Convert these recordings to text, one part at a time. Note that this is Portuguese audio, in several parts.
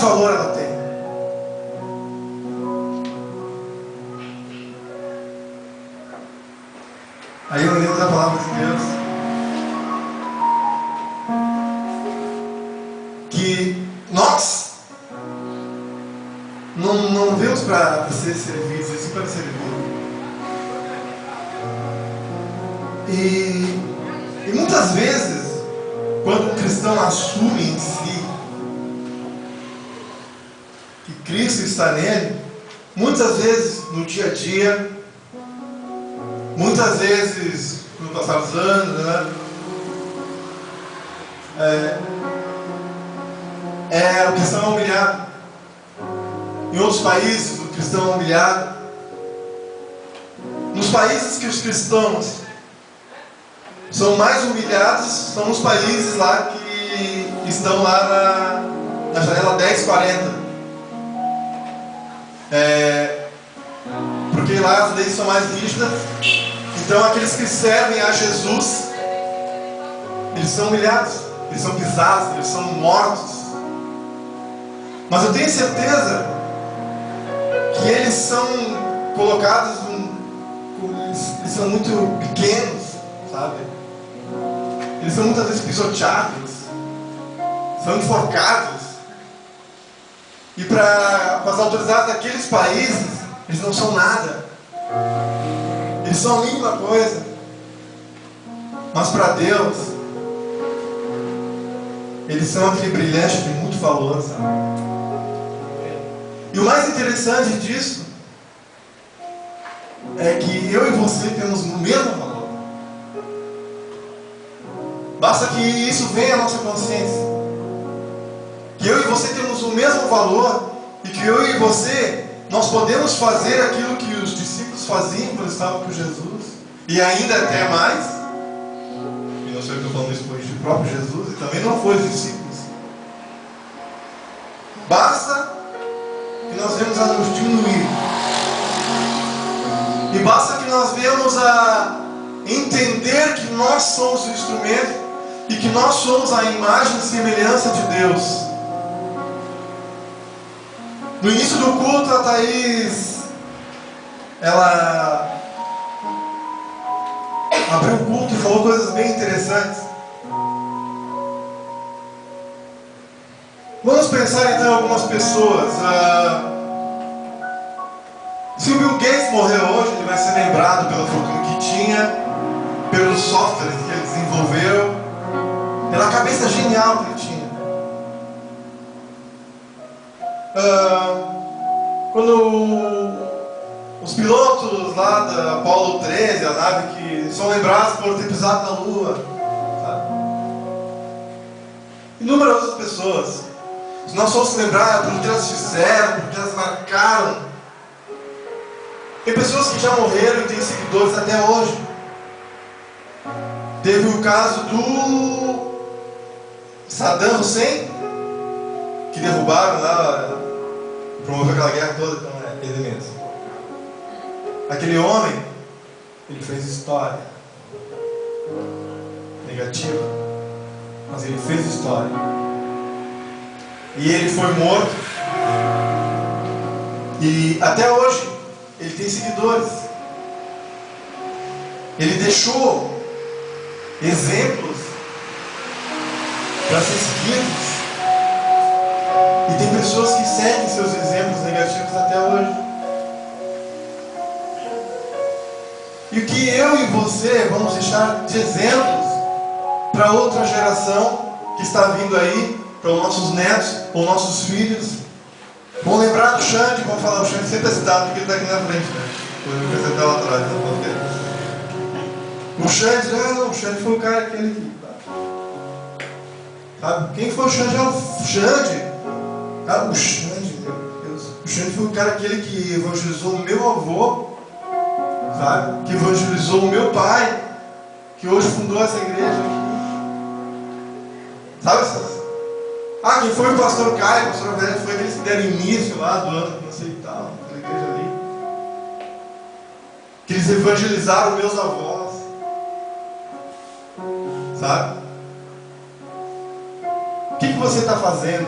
valor ela tem. Aí eu lembro da palavra de Deus que nós não vemos para ser servidos, e sim para servir. E muitas vezes, quando um cristão assume em si que Cristo está nele, muitas vezes no dia a dia, muitas vezes no passar dos anos, né? O cristão é humilhado. Em outros países, o cristão é humilhado. Nos países que os cristãos são mais humilhados, são os países lá que estão lá na janela 1040. Porque lá as leis são mais rígidas. Então aqueles que servem a Jesus, eles são humilhados, eles são pisados, eles são mortos. Mas eu tenho certeza que eles são colocados, eles são muito pequenos, sabe? Eles são muitas vezes pisoteados, são enforcados. E para as autoridades daqueles países, eles não são nada. Eles são a mínima coisa. Mas para Deus, eles são aquele brilhante de muito valor, sabe? E o mais interessante disso é que eu e você temos o mesmo valor. Basta que isso venha à nossa consciência. Que eu e você temos o mesmo valor e que eu e você, nós podemos fazer aquilo que os discípulos faziam quando estavam com Jesus. E ainda até mais. E não sei o que eu estou falando isso foi do próprio Jesus e também não foi os discípulos. Basta que nós venhamos a nos diminuir. E basta que nós venhamos a entender que nós somos o instrumento e que nós somos a imagem e semelhança de Deus. No início do culto, a Thaís, ela abriu o culto e falou coisas bem interessantes. Vamos pensar então em algumas pessoas. Se o Bill Gates morrer hoje, ele vai ser lembrado pela fortuna que tinha, pelos softwares que ele desenvolveu, pela cabeça genial que ele tinha. Quando os pilotos lá da Apollo 13, a nave que são lembrados por ter pisado na Lua, sabe? Inúmeras outras pessoas. Se nós formos lembrar pelo que elas fizeram, pelo que elas marcaram. Tem pessoas que já morreram e têm seguidores até hoje. Teve o caso do Saddam Hussein, que derrubaram lá, promoveu aquela guerra toda, então ele mesmo. Aquele homem, ele fez história negativa, mas ele fez história. E ele foi morto. E até hoje ele tem seguidores. Ele deixou exemplos para ser seguidos. E tem pessoas que seguem seus exemplos negativos até hoje. E o que eu e você vamos deixar de exemplos para outra geração que está vindo aí, para os nossos netos ou nossos filhos. Vão lembrar do Xande, vão falar, o Xande sempre é citado porque ele está aqui na frente, né? Eu pensei até lá atrás, o Xande, o Xande foi o cara aquele que... Sabe? Quem foi o Xande? O Xande. O Xande, meu Deus. O Xande foi o cara aquele que evangelizou o meu avô, sabe? Que evangelizou o meu pai, que hoje fundou essa igreja aqui. Sabe essas? Quem foi o pastor Caio? O pastor Velho foi aqueles que deram início lá do ano, não sei e tal, aquela igreja ali. Que eles evangelizaram meus avós. Sabe? O que você está fazendo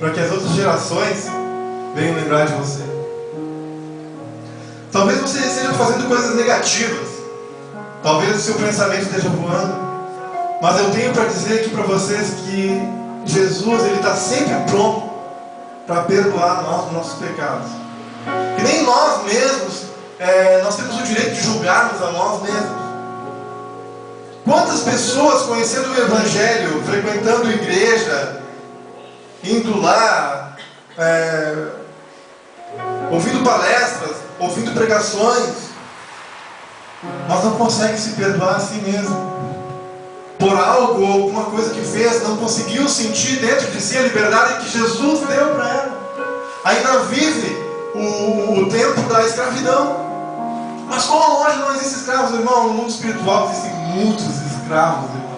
para que as outras gerações venham lembrar de você. Talvez você esteja fazendo coisas negativas, talvez o seu pensamento esteja voando, mas eu tenho para dizer aqui para vocês que Jesus, Ele está sempre pronto para perdoar nós os nossos pecados. Que nem nós mesmos, nós temos o direito de julgarmos a nós mesmos. Quantas pessoas conhecendo o Evangelho, frequentando igreja, indo lá, ouvindo palestras, ouvindo pregações, mas não conseguem se perdoar a si mesmo. Por algo ou alguma coisa que fez, não conseguiu sentir dentro de si a liberdade que Jesus deu para ela. Ainda vive o tempo da escravidão. Mas como hoje não existem escravos, irmão, no mundo espiritual existem muitos escravos, irmãos.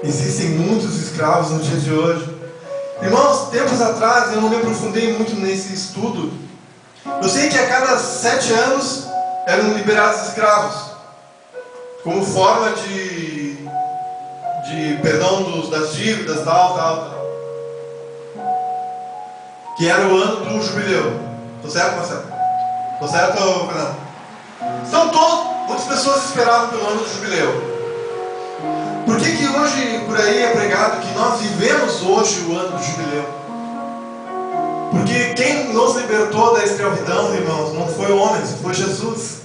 Existem muitos escravos no dia de hoje. Irmãos, tempos atrás, eu não me aprofundei muito nesse estudo. Eu sei que a cada 7 anos eram liberados escravos, como forma de perdão das dívidas, tal. Que era o ano do jubileu. Estou certo, Marcelo? Estou certo, Fernando? Então, muitas pessoas esperavam pelo ano do jubileu. Por que hoje por aí é pregado que nós vivemos hoje o ano do jubileu? Porque quem nos libertou da escravidão, irmãos, não foi homens, foi Jesus.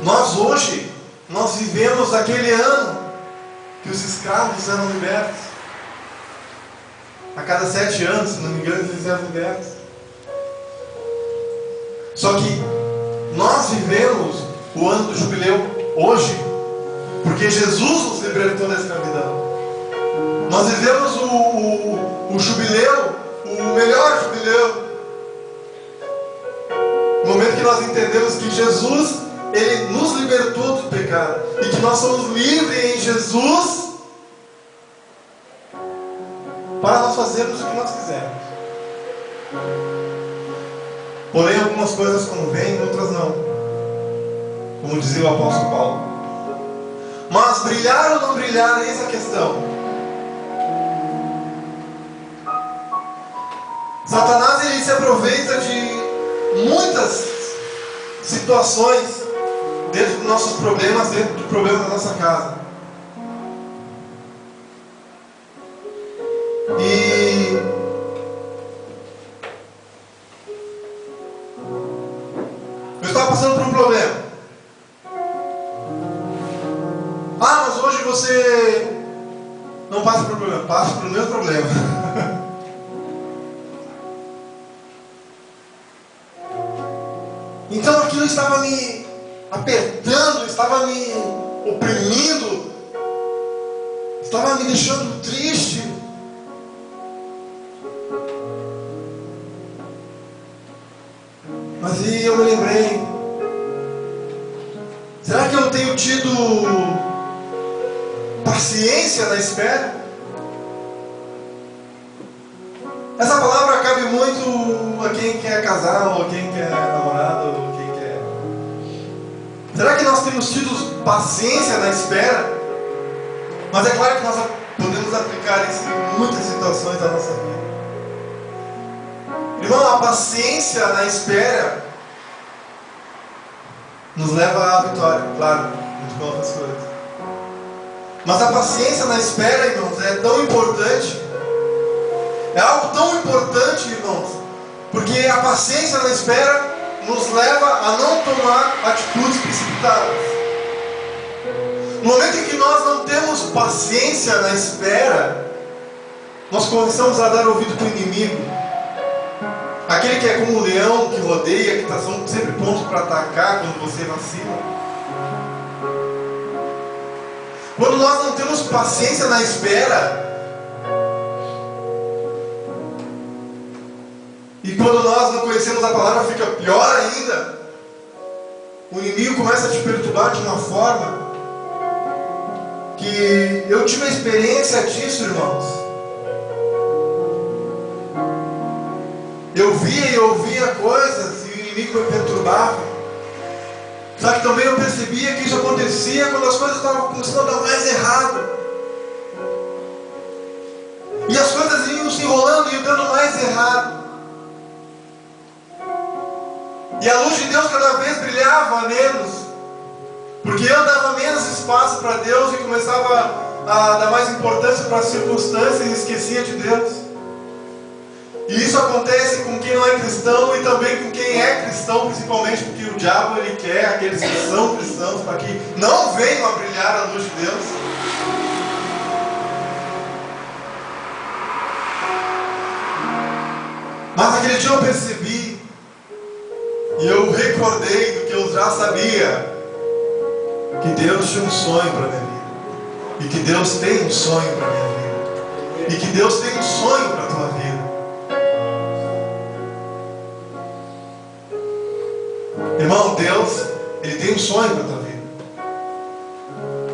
Nós hoje, nós vivemos aquele ano que os escravos eram libertos. A cada 7 anos, se não me engano, eles eram libertos. Só que nós vivemos o ano do jubileu hoje, porque Jesus nos libertou da escravidão. Nós vivemos o jubileu, o melhor jubileu. No momento que nós entendemos que Jesus, Ele nos libertou do pecado, e que nós somos livres em Jesus, para nós fazermos o que nós quisermos. Porém, algumas coisas convêm, outras não. Como dizia o apóstolo Paulo. Mas brilhar ou não brilhar, eis a questão. Satanás, ele se aproveita de muitas situações dentro dos nossos problemas, dentro do problema da nossa casa. E eu estava passando por um problema. Ah, mas hoje você não passa por problema, passa por o meu problema. Então aquilo estava me apertando, estava me oprimindo, estava me deixando triste. Mas aí eu me lembrei, será que eu tenho tido paciência na espera? Essa palavra cabe muito a quem quer casar, ou a quem quer namorado, ou quem quer. Será que nós temos tido paciência na espera? Mas é claro que nós podemos aplicar isso em muitas situações da nossa vida. Irmão, a paciência na espera nos leva à vitória, claro, junto com outras coisas. Mas a paciência na espera, irmãos, é tão importante. É algo tão importante, irmãos, porque a paciência na espera nos leva a não tomar atitudes precipitadas. No momento em que nós não temos paciência na espera, nós começamos a dar ouvido para o inimigo. Aquele que é como um leão que rodeia, que está sempre pronto para atacar quando você vacila. Quando nós não temos paciência na espera, e quando nós não conhecemos a palavra, fica pior ainda. O inimigo começa a te perturbar de uma forma que eu tive a experiência disso, irmãos. Eu via e ouvia coisas e o inimigo me perturbava. Só que também eu percebia que isso acontecia quando as coisas estavam começando a dar mais errado. errado. E as coisas iam se enrolando e iam dando mais errado. E a luz de Deus cada vez brilhava menos, porque eu dava menos espaço para Deus e começava a dar mais importância para as circunstâncias e esquecia de Deus. E isso acontece com quem não é cristão e também com quem é cristão, principalmente porque o diabo ele quer aqueles que são cristãos para que não venham a brilhar a luz de Deus. Mas aquele dia eu percebi e eu recordei do que eu já sabia, que Deus tinha um sonho para a minha vida, e que Deus tem um sonho para a minha vida, e que Deus tem um sonho para a tua vida. Irmão, Deus, Ele tem um sonho para a tua vida.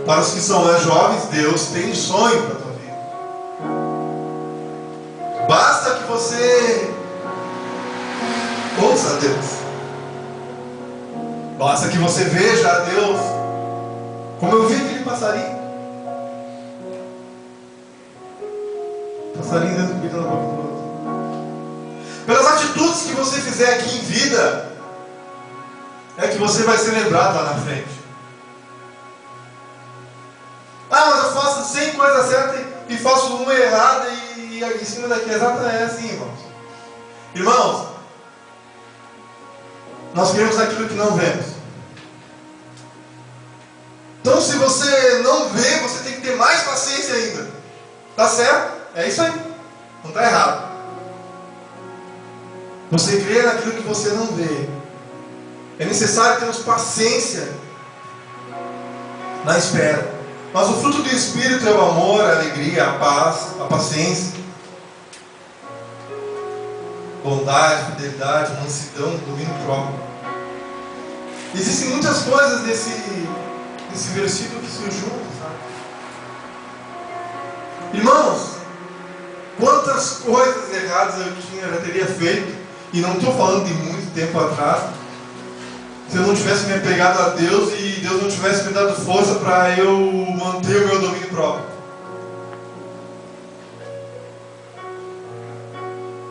Para os que são mais jovens, Deus tem um sonho para a tua vida. Basta que você ouça a Deus. Basta que você veja a Deus, como eu vi aquele passarinho. Passarinho dentro do bico da boca do outro. Pelas atitudes que você fizer aqui em vida, é que você vai ser lembrado lá na frente. Ah, mas eu faço 100 coisas certas e faço uma errada e em cima daqui. Exato, é assim, irmãos. Irmãos, nós queremos aquilo que não vemos. Então, se você não vê, você tem que ter mais paciência ainda. Tá certo? É isso aí. Não está errado. Você crê naquilo que você não vê. É necessário termos paciência na espera. Mas o fruto do Espírito é o amor, a alegria, a paz, a paciência, bondade, fidelidade, mansidão, domínio próprio. Existem muitas coisas nesse versículo que se juntam, sabe? Irmãos, quantas coisas erradas eu já teria feito, e não estou falando de muito tempo atrás, se eu não tivesse me apegado a Deus e Deus não tivesse me dado força para eu manter o meu domínio próprio.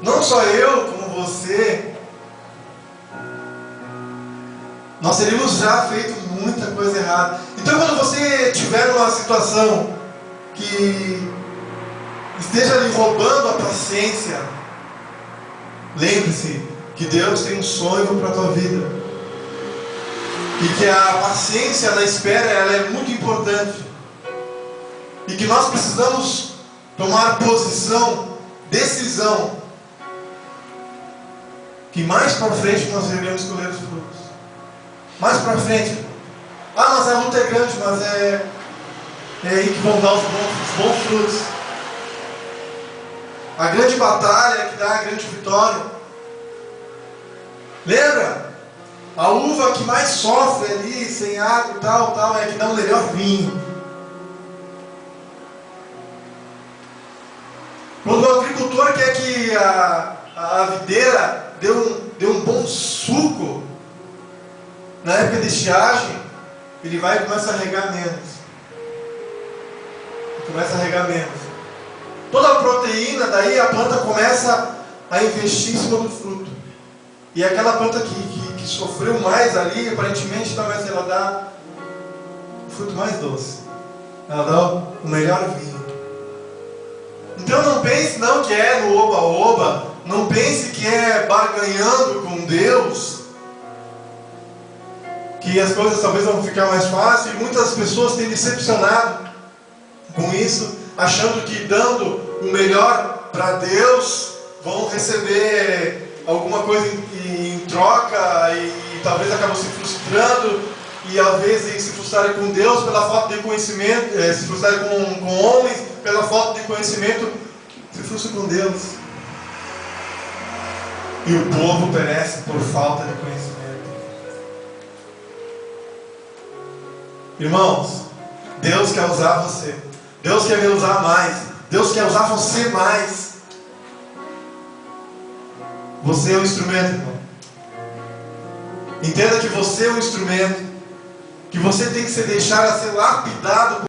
Não só eu, como você, nós teríamos já feito muita coisa errada. Então, quando você tiver uma situação que esteja lhe roubando a paciência, lembre-se que Deus tem um sonho para a tua vida. E que a paciência na espera ela é muito importante. E que nós precisamos tomar posição, decisão, que mais para frente nós iremos colher os frutos. Mais para frente. Ah, mas a luta é grande, mas é aí que vão dar os bons frutos. A grande batalha é que dá a grande vitória. Lembra? A uva que mais sofre ali, sem água e tal, é que dá o melhor vinho. Quando o agricultor quer que a videira dê um bom suco, na época de estiagem, ele vai e começa a regar menos. Toda a proteína, daí a planta começa a investir em cima do fruto. E aquela planta que sofreu mais ali, aparentemente, talvez ela dá o fruto mais doce. Ela dá o melhor vinho. Então não pense não que é no oba-oba, não pense que é barganhando com Deus, que as coisas talvez vão ficar mais fáceis. E muitas pessoas têm decepcionado com isso, achando que dando o melhor para Deus, vão receber alguma coisa em troca e talvez acabam se frustrando e às vezes se frustrarem com Deus pela falta de conhecimento, se frustrarem com homens pela falta de conhecimento, se frustram com Deus. E o povo perece por falta de conhecimento. Irmãos, Deus quer usar você. Deus quer me usar mais. Deus quer usar você mais. Você é um instrumento, irmão. Entenda que você é um instrumento, que você tem que se deixar a ser lapidado